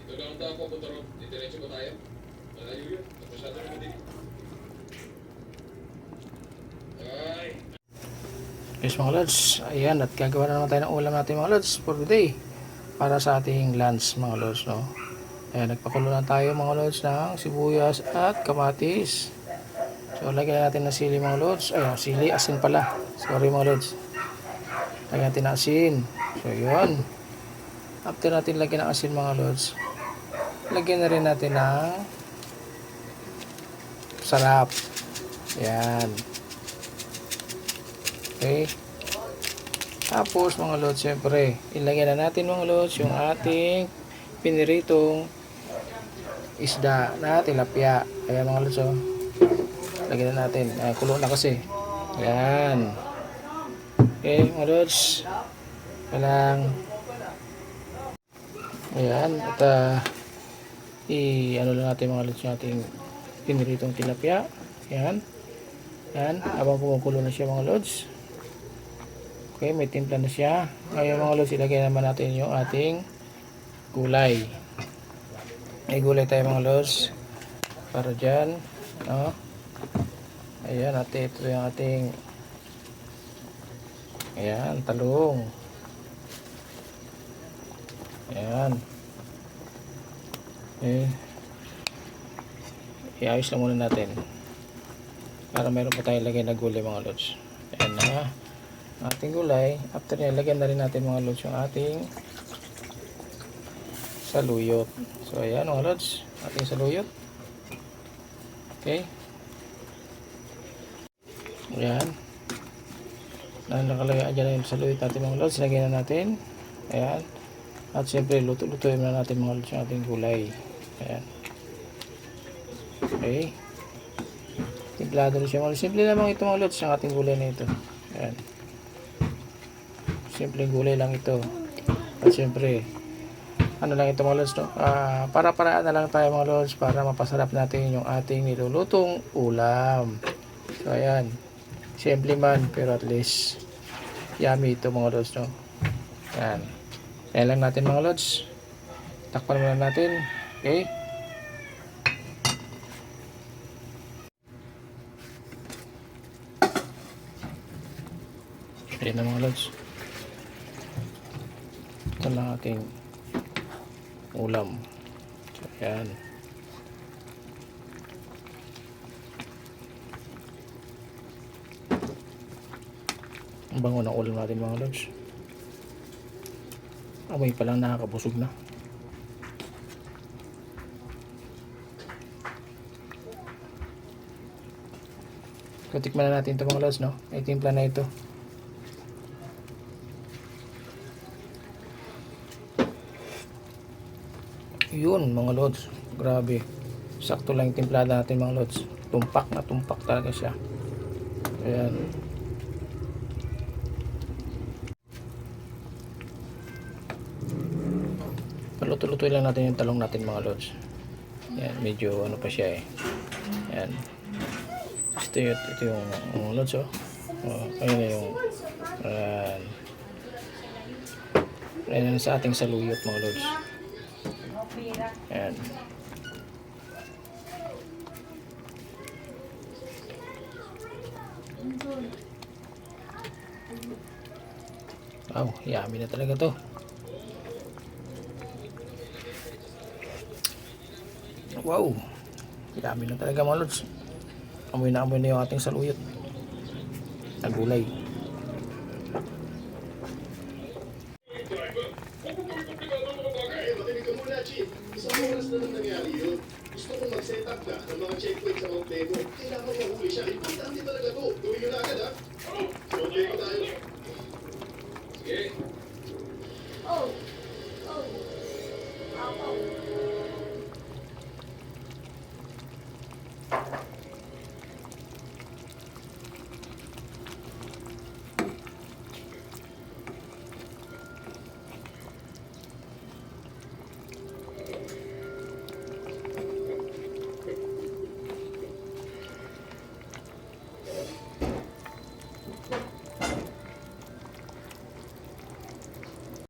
Doon ang tao papunta ron. Diretso ba tayo? Malayo yun. Masyado naman din. Ay. Yes mga lods, ayan, at gagawa na naman tayo ng ulam natin mga lods for today para sa ating lunch mga lods, no? Ayan, nagpakulo na tayo mga lods ng sibuyas at kamatis. So lagyan natin ng sili mga lods. Ayun, sili, asin pala, sorry mga lods. Lagyan natin ng asin. So yun, after natin lagyan ng asin mga lods, lagyan na rin natin ng sarap. Ayan. Okay. Tapos mga lods, syempre, ilagyan na natin mga lods yung ating piniritong isda na tilapia. Ayan mga lods, oh. Lagyan na natin. Ay, kulo na kasi. Ayan. Okay mga lods. Walang. Ayan. At ano lang natin mga lods yung ating piniritong tilapia. Ayan. Ayan. Habang kumukulo na siya mga lods. Okay, may timpla na siya. Ngayon mga lods, ilagay naman natin yung ating gulay. May gulay tayo mga lods. Para dyan. No? Ayan, ito yung ating ayan, talong. Ayan. Okay. Iayos lang muna natin. Para meron pa tayong lagay na gulay mga lods. Ayan na. Ating gulay. After nyo, lagyan na rin natin mga lods yung ating saluyot. So ayan mga lods, ating saluyot. Okay. Ayan. Nakalagay dyan yung saluyot natin mga lods. Lagyan na natin. Ayan. At siyempre lutuin na natin mga lods yung ating gulay. Ayan. Okay. Timplado rin siya mga lods. Simple lamang ito mga lods, yung ating gulay na ito. Ayan. Simpleng gulay lang ito. At siyempre, ano lang ito mga lods, no? Para-paraan na lang tayo mga lods para mapasarap natin yung ating nilulutong ulam. So ayan, simple man pero at least yummy ito mga lods, no? Ayan. Ayan lang natin mga lods. Takpan muna natin. Okay. Ayan na mga lods. Ito lang ating ulam. So, ayan. Ang bango ng ulam natin mga lods. Amoy pa lang nakakabusog na. So, tikman na natin ito mga lods, no? May timpla na ito. Yun mga lods, grabe, sakto lang yung timplada natin mga lods. Tumpak na tumpak talaga siya. Ayan. Paluto-lutoy lang natin yung talong natin mga lods. Ayan, medyo ano pa siya eh. Ayan. Ito yung lods, oh. Ayun na yung ayan sa ating saluyot mga lods. Ayan. Wow, yummy na talaga to. Wow, yummy na talaga mga lods. Amoy na yung ating saluyot na gulay. Isang oras na nang nangyari yun. Gusto kong mag-set up na ng mga checkpoint sa Mount Nebo. Kailangan mahuli siya. Importante talaga to. Gawin nyo na agad, ha?